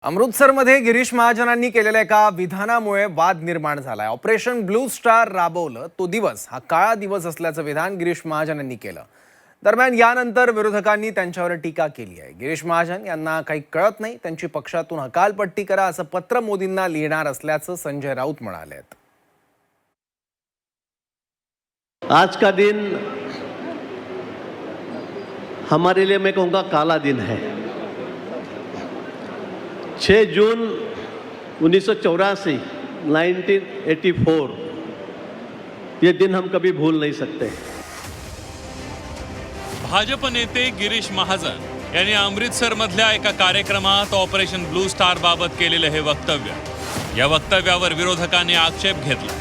अमृतसरमध्ये गिरीश महाजनांनी केलेल्या एका विधानामुळे वाद निर्माण झालाय। ऑपरेशन ब्लू स्टार राबवलं तो दिवस हा काळा दिवस असल्याचं विधान गिरीश महाजनांनी केलं। दरम्यान यानंतर विरोधकांनी त्यांच्यावर टीका केली आहे। गिरीश महाजन यांना काही कळत नाही, त्यांची पक्षातून हकालपट्टी करा असं पत्र मोदींना लिहिणार असल्याचं संजय राऊत म्हणाले। आज का दिन हमारे लिए मैं कहूँगा काला दिन है। 6 जून 1984 1984 ये दिन हम कभी भूल नहीं सकते। भाजप नेते गिरीश महाजन यांनी अमृतसर मधल्या एका कार्यक्रमात ऑपरेशन ब्लू स्टार बाबत केलेले हे वक्तव्य, या वक्तव्यावर विरोधकांनी आक्षेप घेतला।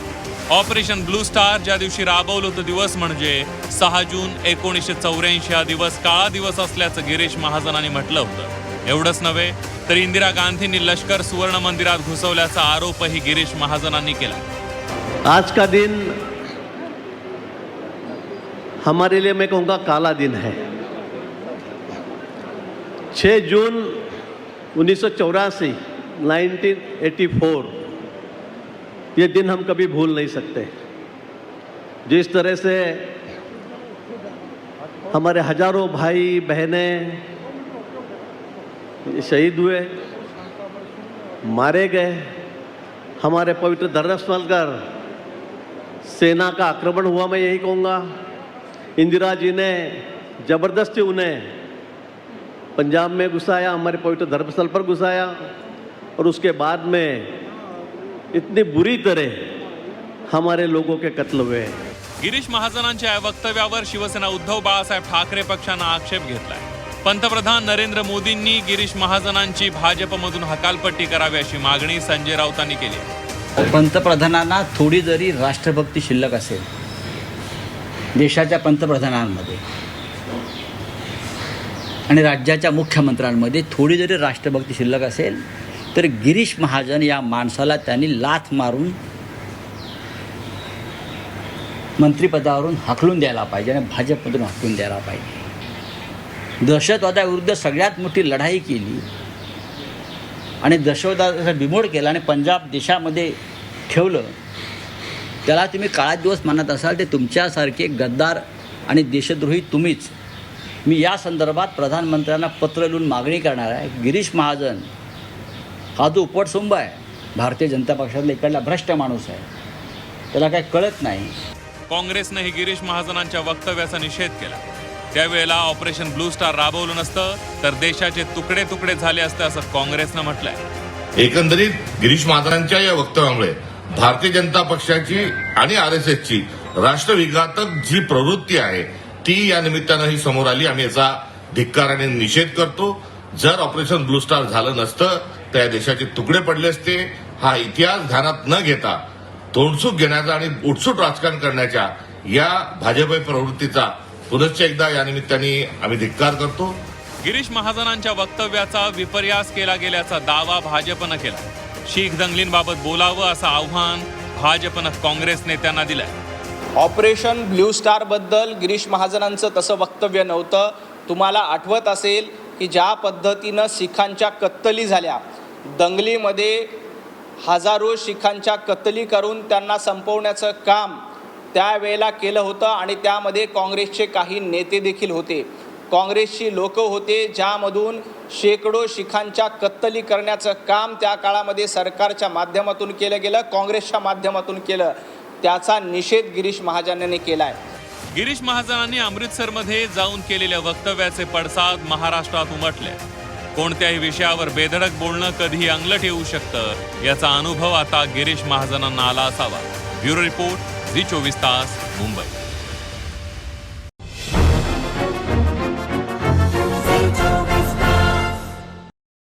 ऑपरेशन ब्लू स्टार ज्या दिवशी राबवलं तो दिवस म्हणजे 6 जून 1984 हा दिवस काळा दिवस असल्याचं गिरीश महाजनांनी म्हटलं होतं। एवढंच नव्हे तर इंदिरा गांधींनी लष्कर सुवर्ण मंदिरात घुसवल्याचा आरोपही गिरीश महाजनांनी केला। आज का दिन हमारे लिए मैं कहूँगा काला दिन है। 6 जून 1984 1984 ये दिन हम कभी भूल नहीं सकते। जिस तरह से हमारे हजारों भाई बहनें शहीद हुए, मारे गए, हमारे पवित्र धर्मस्थल पर सेना का आक्रमण हुआ, मैं यही कहूँगा। इंदिरा जी ने जबरदस्ती उन्हें पंजाब में घुसाया, हमारे पवित्र धर्मस्थल पर घुसाया, और उसके बाद में इतनी बुरी तरह हमारे लोगों के कत्ल हुए। गिरीश महाजनांच्या या वक्तव्यावर शिवसेना उद्धव बाळासाहेब ठाकरे पक्षानं आक्षेप घेतलाय। पंतप्रधान नरेंद्र मोदींनी गिरीश महाजनांची भाजपमधून हकालपट्टी करावी अशी मागणी संजय राऊतांनी केली आहे। पंतप्रधानांना थोडी जरी राष्ट्रभक्ती शिल्लक असेल, देशाच्या पंतप्रधानांमध्ये आणि राज्याच्या मुख्यमंत्र्यांमध्ये थोडी जरी राष्ट्रभक्ती शिल्लक असेल, तर गिरीश महाजन या माणसाला त्यांनी लाथ मारून मंत्रिपदावरून हाकलून द्यायला पाहिजे आणि भाजपमधून हाकलून द्यायला पाहिजे। दहशतवादाविरुद्ध सगळ्यात मोठी लढाई केली आणि दहशतवादाचा बिमोड केला आणि पंजाब देशामध्ये ठेवलं, त्याला तुम्ही काळा दिवस मानत असाल ते तुमच्यासारखे गद्दार आणि देशद्रोही तुम्हीच। मी या संदर्भात प्रधानमंत्र्यांना पत्र लिहून मागणी करणार आहे। गिरीश महाजन हा जो उपटसुंब आहे, भारतीय जनता पक्षातला इकडला भ्रष्ट माणूस आहे, त्याला काय कळत नाही। काँग्रेसनेही गिरीश महाजनांच्या वक्तव्याचा निषेध केला। त्यावेळेला ऑपरेशन ब्लू स्टार राबवलं नसतं तर देशाचे तुकडे तुकडे झाले असते असं काँग्रेसनं म्हटलंय। एकंदरीत गिरीश महाजनांच्या या वक्तव्यामुळे भारतीय जनता पक्षाची आणि RSSची राष्ट्रविघातक जी प्रवृत्ती आहे ती या निमित्तानंही समोर आली। आम्ही याचा धिक्कार आणि निषेध करतो। जर ऑपरेशन ब्लू स्टार झालं नसतं तर या देशाचे तुकडे पडले असते। हा इतिहास ध्यानात न घेता तोंडसूक घेण्याचा आणि उठसूट राजकारण करण्याच्या या भाजप प्रवृत्तीचा पुनश्च एकदा या निमित्ताने आम्ही धिक्कार करतो। गिरीश महाजनांच्या वक्तव्याचा विपर्यास केला गेल्याचा दावा भाजपनं केला। शीख दंगलींबाबत बोलावं असं आव्हान भाजपनं काँग्रेस नेत्यांना दिलंय। ऑपरेशन ब्ल्यू स्टार बद्दल गिरीश महाजनांचं तसं वक्तव्य नव्हतं। तुम्हाला आठवत असेल की ज्या पद्धतीनं शिखांच्या कत्तली झाल्या, दंगलीमध्ये हजारो शिखांच्या कत्तली करून त्यांना संपवण्याचं काम त्यावेळेला केलं होतं आणि त्यामध्ये काँग्रेसचे काही नेते देखील होते, काँग्रेसची लोक होते, ज्यामधून शेकडो शिखांच्या कत्तली करण्याचं काम त्या काळामध्ये सरकारच्या माध्यमातून केलं गेलं, काँग्रेसच्या माध्यमातून केलं। त्याचा निषेध गिरीश महाजनांनी केलाय। गिरीश महाजनांनी अमृतसरमध्ये जाऊन केलेल्या वक्तव्याचे पडसाद महाराष्ट्रात उमटले। कोणत्याही विषयावर बेधडक बोलणं कधीही अंगलट येऊ शकतं, याचा अनुभव आता गिरीश महाजनांना आला असावा। ब्युरो रिपोर्ट, झी 24 तास, मुंबई।